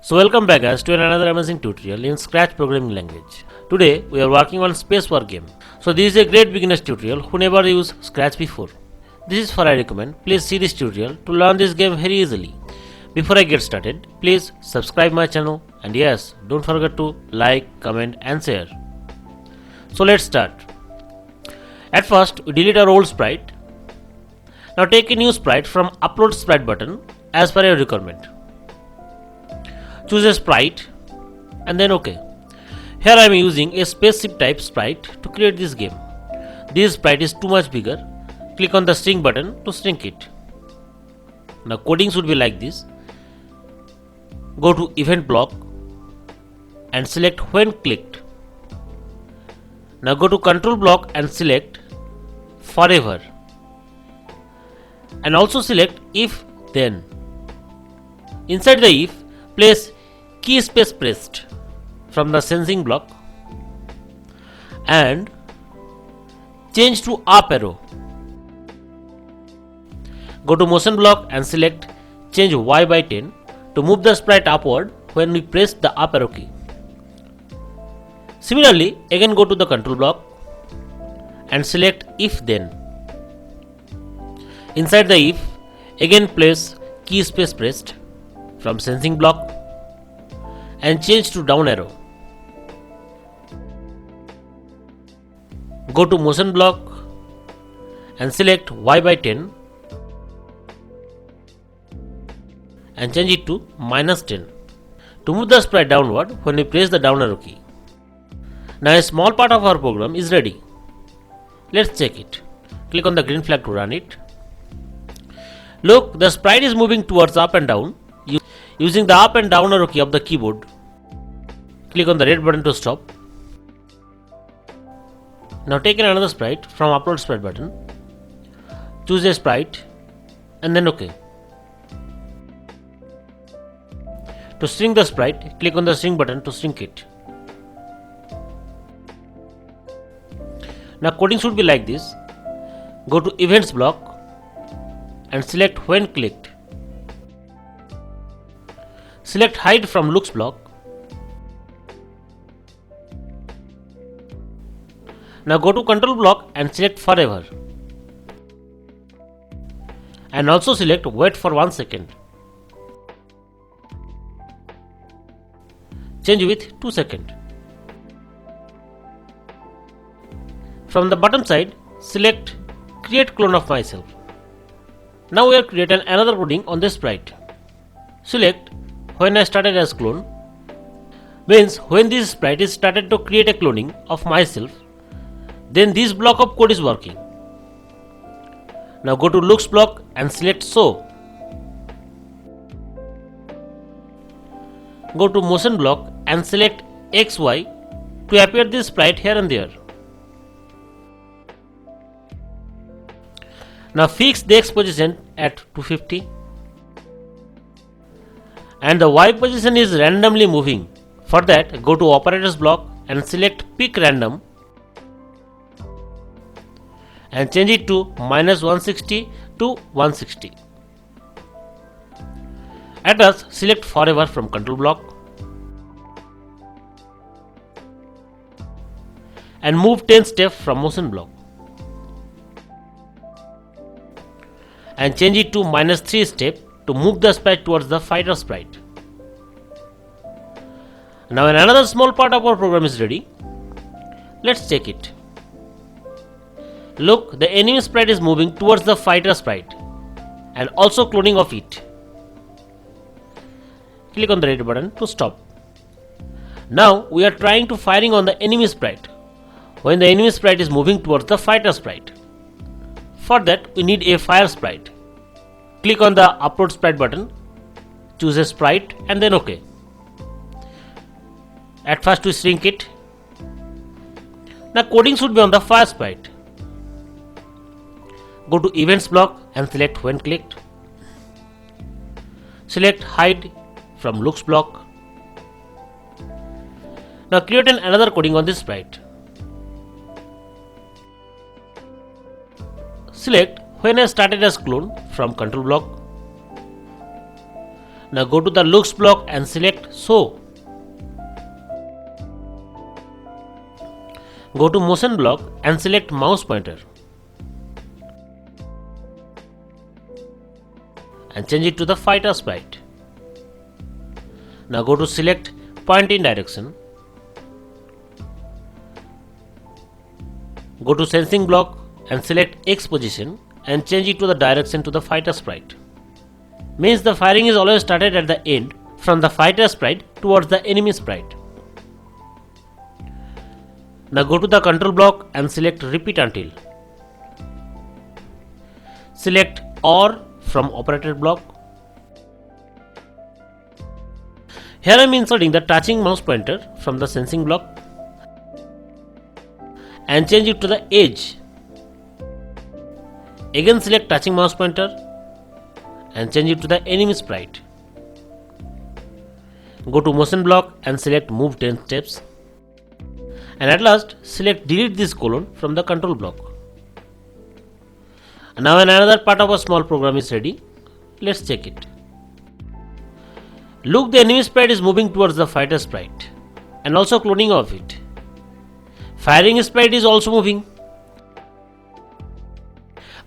So welcome back guys to another amazing tutorial in Scratch programming language. Today we are working on Space War game. So this is a great beginner's tutorial who never used Scratch before. This is for I recommend. Please see this tutorial to learn this game very easily. Before I get started, please subscribe my channel and yes, don't forget to like, comment and share. So let's start. At first we delete our old sprite. Now take a new sprite from upload sprite button as per your requirement. Choose a sprite and then OK. Here I am using a spaceship type sprite to create this game. This sprite is too much bigger. Click on the shrink button to shrink it. Now coding should be like this. Go to event block and select when clicked. Now go to control block and select forever. And also select if then. Inside the if, place key space pressed from the sensing block and change to up arrow. Go to motion block and select change Y by 10 to move the sprite upward when we press the up arrow key. Similarly, again go to the control block and select if then. Inside the if, again place key space pressed from sensing block and change to down arrow. Go to motion block and select Y by 10 and change it to -10 to move the sprite downward when we press the down arrow key. Now a small part of our program is ready. Let's check it. Click on the green flag to run it. Look, the sprite is moving towards up and down using the up and down arrow key of the keyboard. Click on the red button to stop. Now take another sprite from upload sprite button. Choose a sprite and then OK. To shrink the sprite, click on the shrink button to shrink it. Now coding should be like this. Go to events block and select when clicked. Select hide from looks block. Now go to control block and select forever. And also select wait for 1 second. Change with 2 seconds. From the bottom side, select create clone of myself. Now we are creating another coding on this sprite. Select when I started as clone, means when this sprite is started to create a cloning of myself, then this block of code is working. Now go to looks block and select show. Go to motion block and select XY to appear this sprite here and there. Now fix the X position at 250 and the Y position is randomly moving. For that, go to operators block and select pick random and change it to -160 to 160. At last, select forever from control block and move 10 steps from motion block and change it to -3 step to move the sprite towards the fighter sprite. Now another small part of our program is ready. Let's check it. Look, the enemy sprite is moving towards the fighter sprite and also cloning of it. Click on the red button to stop. Now we are trying to firing on the enemy sprite when the enemy sprite is moving towards the fighter sprite. For that we need a fire sprite. Click on the upload sprite button, choose a sprite and then OK. At first we shrink it. Now coding should be on the fire sprite. Go to events block and select when clicked. Select hide from looks block. Now create another coding on this sprite. Select when I started as clone from control block. Now go to the looks block and select show. Go to motion block and select mouse pointer and change it to the fighter sprite. Now go to select point in direction. Go to sensing block and select X position and change it to the direction to the fighter sprite. Means the firing is always started at the end from the fighter sprite towards the enemy sprite. Now go to the control block and select repeat until. Select OR from operator block. Here I am inserting the touching mouse pointer from the sensing block and change it to the edge. Again select touching mouse pointer and change it to the enemy sprite. Go to motion block and select move 10 steps. And at last select delete this colon from the control block. And now another part of a small program is ready. Let's check it. Look, the enemy sprite is moving towards the fighter sprite and also cloning of it. Firing sprite is also moving.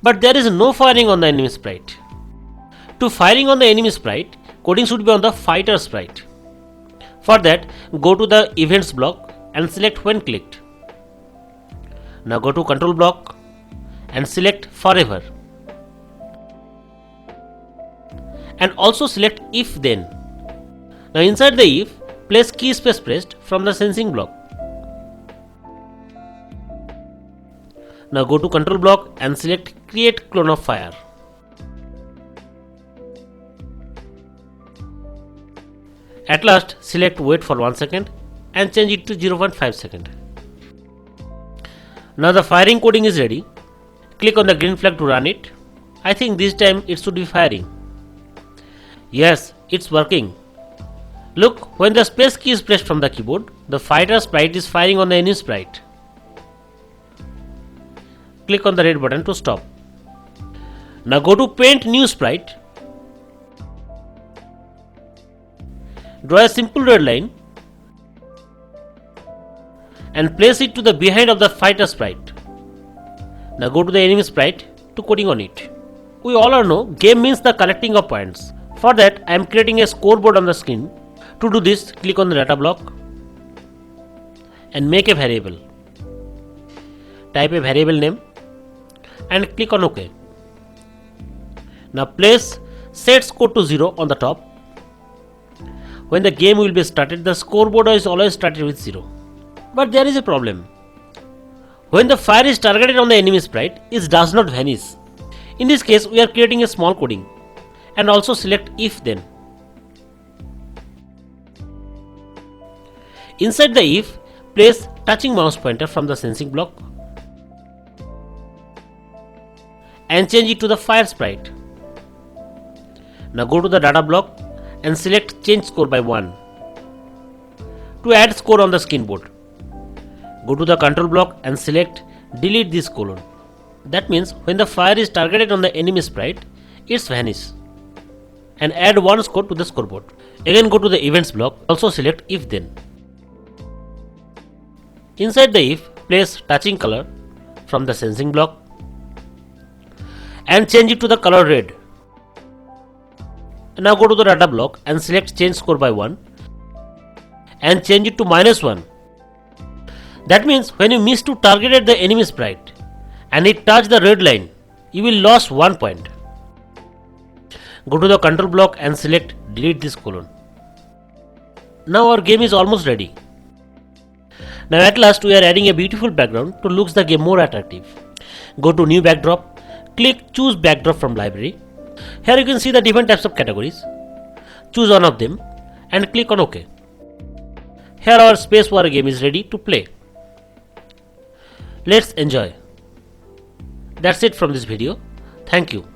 But there is no firing on the enemy sprite. To firing on the enemy sprite, coding should be on the fighter sprite. For that, go to the events block and select when clicked. Now go to control block and select forever. And also select if then. Now inside the if, place key space pressed from the sensing block. Now go to control block and select create clone of fire. At last select wait for 1 second and change it to 0.5 second. Now the firing coding is ready. Click on the green flag to run it. I think this time it should be firing. Yes, it's working. Look, when the space key is pressed from the keyboard, the fighter sprite is firing on the enemy sprite. Click on the red button to stop. Now go to paint new sprite. Draw a simple red line and place it to the behind of the fighter sprite. Now go to the enemy sprite to coding on it. We all know game means the collecting of points. For that I am creating a scoreboard on the screen. To do this, click on the data block and make a variable. Type a variable name and click on OK. Now place set score to 0 on the top. When the game will be started, the scoreboard is always started with 0. But there is a problem. When the fire is targeted on the enemy sprite, it does not vanish. In this case, we are creating a small coding and also select if then. Inside the if, place touching mouse pointer from the sensing block and change it to the fire sprite. Now go to the data block and select change score by 1 to add score on the screen board. Go to the control block and select delete this colon. That means when the fire is targeted on the enemy sprite, it's vanish. And add 1 score to the scoreboard. Again go to the events block, also select if then. Inside the if, place touching color from the sensing block and change it to the color red. Now go to the data block and select change score by 1 and change it to -1. That means when you miss to target the enemy sprite and it touch the red line, you will lose 1 point. Go to the control block and select delete this colon. Now our game is almost ready. Now at last we are adding a beautiful background to look the game more attractive. Go to new backdrop, click choose backdrop from library. Here you can see the different types of categories. Choose one of them and click on OK. Here our Space War game is ready to play. Let's enjoy. That's it from this video. Thank you.